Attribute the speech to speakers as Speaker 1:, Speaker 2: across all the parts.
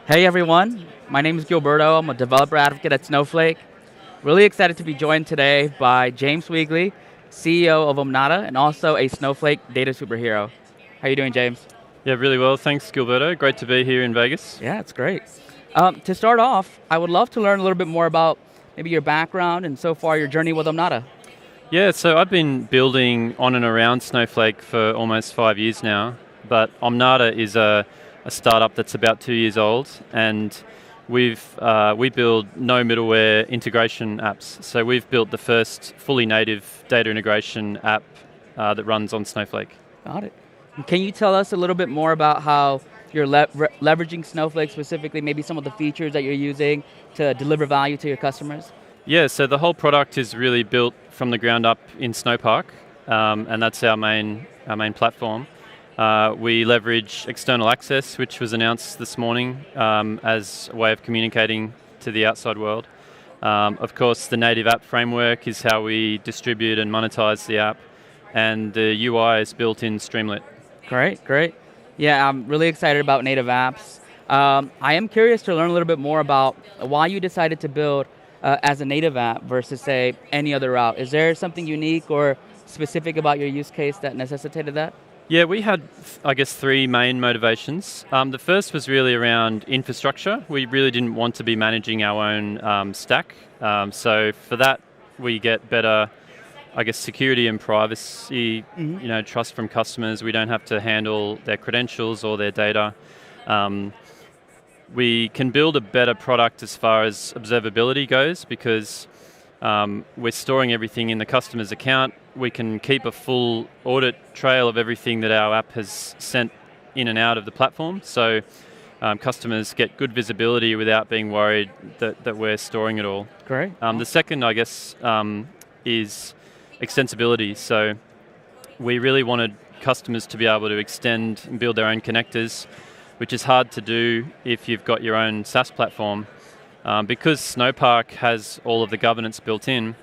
Speaker 1: Hey everyone, my name is Gilberto. I'm a developer advocate at Snowflake. Really excited to be joined today by James Weakley, CEO of Omnata and also a Snowflake Data Superhero. How are you doing, James?
Speaker 2: Yeah, really well. Thanks, Gilberto. Great to be here in Vegas.
Speaker 1: Yeah, it's great. To start off, I would love to learn a little bit more about maybe your background and so far your journey with Omnata.
Speaker 2: Yeah, so I've been building on and around Snowflake for almost 5 years now, but Omnata is a startup that's about 2 years old, and we build no middleware integration apps. So we've built the first fully native data integration app that runs on Snowflake.
Speaker 1: Got it. And can you tell us a little bit more about how you're leveraging Snowflake specifically, maybe some of the features that you're using to deliver value to your customers?
Speaker 2: Yeah, so the whole product is really built from the ground up in Snowpark, and that's our main platform. We leverage external access, which was announced this morning as a way of communicating to the outside world. Of course, the native app framework is how we distribute and monetize the app, and the UI is built in Streamlit.
Speaker 1: Great, great. Yeah, I'm really excited about native apps. I am curious to learn a little bit more about why you decided to build as a native app versus, say, any other route. Is there something unique or specific about your use case that necessitated that?
Speaker 2: Yeah, we had, I guess, three main motivations. The first was really around infrastructure. We really didn't want to be managing our own stack. So for that, we get better, I guess, security and privacy, trust from customers. We don't have to handle their credentials or their data. We can build a better product as far as observability goes because we're storing everything in the customer's account. We can keep a full audit trail of everything that our app has sent in and out of the platform. So customers get good visibility without being worried that we're storing it all.
Speaker 1: Great.
Speaker 2: The second, I guess, is extensibility. So we really wanted customers to be able to extend and build their own connectors, which is hard to do if you've got your own SaaS platform. Because Snowpark has all of the governance built in,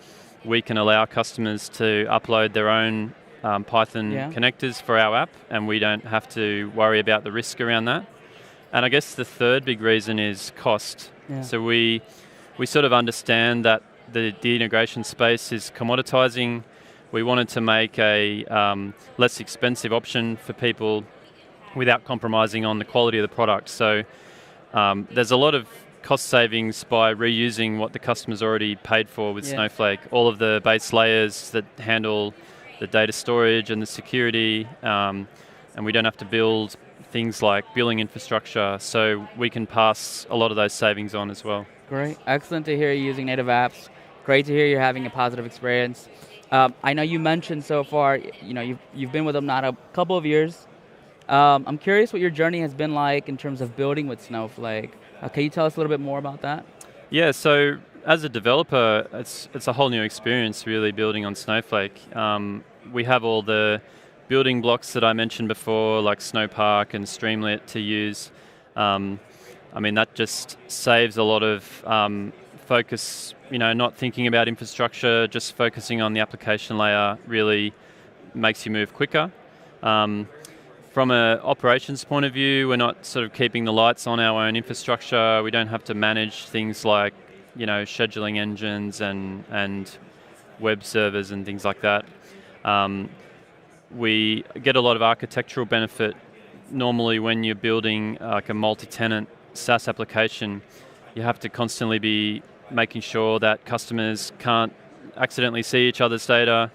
Speaker 2: we can allow customers to upload their own Python connectors for our app, and we don't have to worry about the risk around that. And I guess the third big reason is cost.
Speaker 1: Yeah.
Speaker 2: So we sort of understand that the integration space is commoditizing. We wanted to make a less expensive option for people without compromising on the quality of the product. So there's a lot of cost savings by reusing what the customer's already paid for with Snowflake. All of the base layers that handle the data storage and the security, and we don't have to build things like billing infrastructure, so we can pass a lot of those savings on as well.
Speaker 1: Great, excellent to hear you using native apps. Great to hear you're having a positive experience. I know you mentioned so far, you've been with Omnata a couple of years. I'm curious what your journey has been like in terms of building with Snowflake. Can you tell us a little bit more about that?
Speaker 2: Yeah, so as a developer, it's a whole new experience really building on Snowflake. We have all the building blocks that I mentioned before, like Snowpark and Streamlit to use. That just saves a lot of focus, not thinking about infrastructure, just focusing on the application layer really makes you move quicker. From an operations point of view, we're not sort of keeping the lights on our own infrastructure. We don't have to manage things like, scheduling engines and web servers and things like that. We get a lot of architectural benefit. Normally when you're building like a multi-tenant SaaS application, you have to constantly be making sure that customers can't accidentally see each other's data.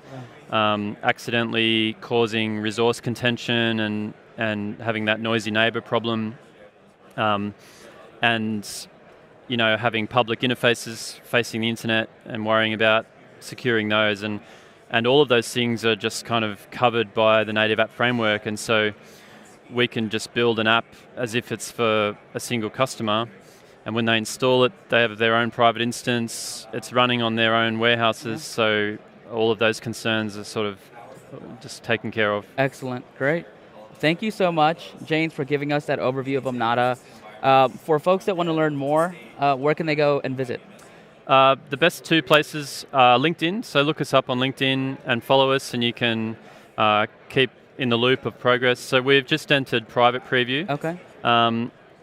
Speaker 2: Accidentally causing resource contention and having that noisy neighbor problem, and having public interfaces facing the internet and worrying about securing those, and all of those things are just kind of covered by the native app framework, and so we can just build an app as if it's for a single customer. And when they install it, they have their own private instance. It's running on their own warehouses, so all of those concerns are sort of just taken care of.
Speaker 1: Excellent, great. Thank you so much, James, for giving us that overview of Omnata. For folks that want to learn more, where can they go and visit?
Speaker 2: The best two places are LinkedIn, so look us up on LinkedIn and follow us, and you can keep in the loop of progress. So we've just entered private preview.
Speaker 1: Okay.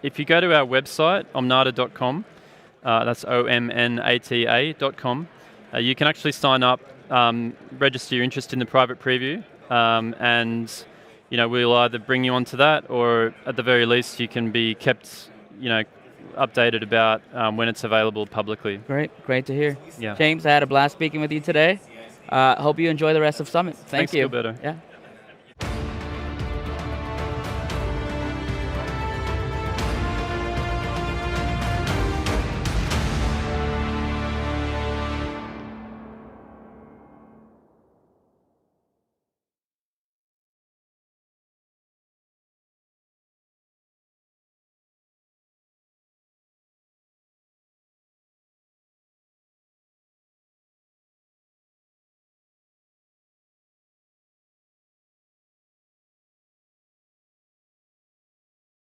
Speaker 2: if you go to our website, omnata.com, that's omnata.com, you can actually sign up, register your interest in the private preview, and we'll either bring you onto that, or at the very least, you can be kept, updated about when it's available publicly.
Speaker 1: Great to hear.
Speaker 2: Yeah.
Speaker 1: James, I had a blast speaking with you today. Hope you enjoy the rest of Summit. Thank
Speaker 2: Thanks,
Speaker 1: you.
Speaker 2: Gilberto.
Speaker 1: Yeah.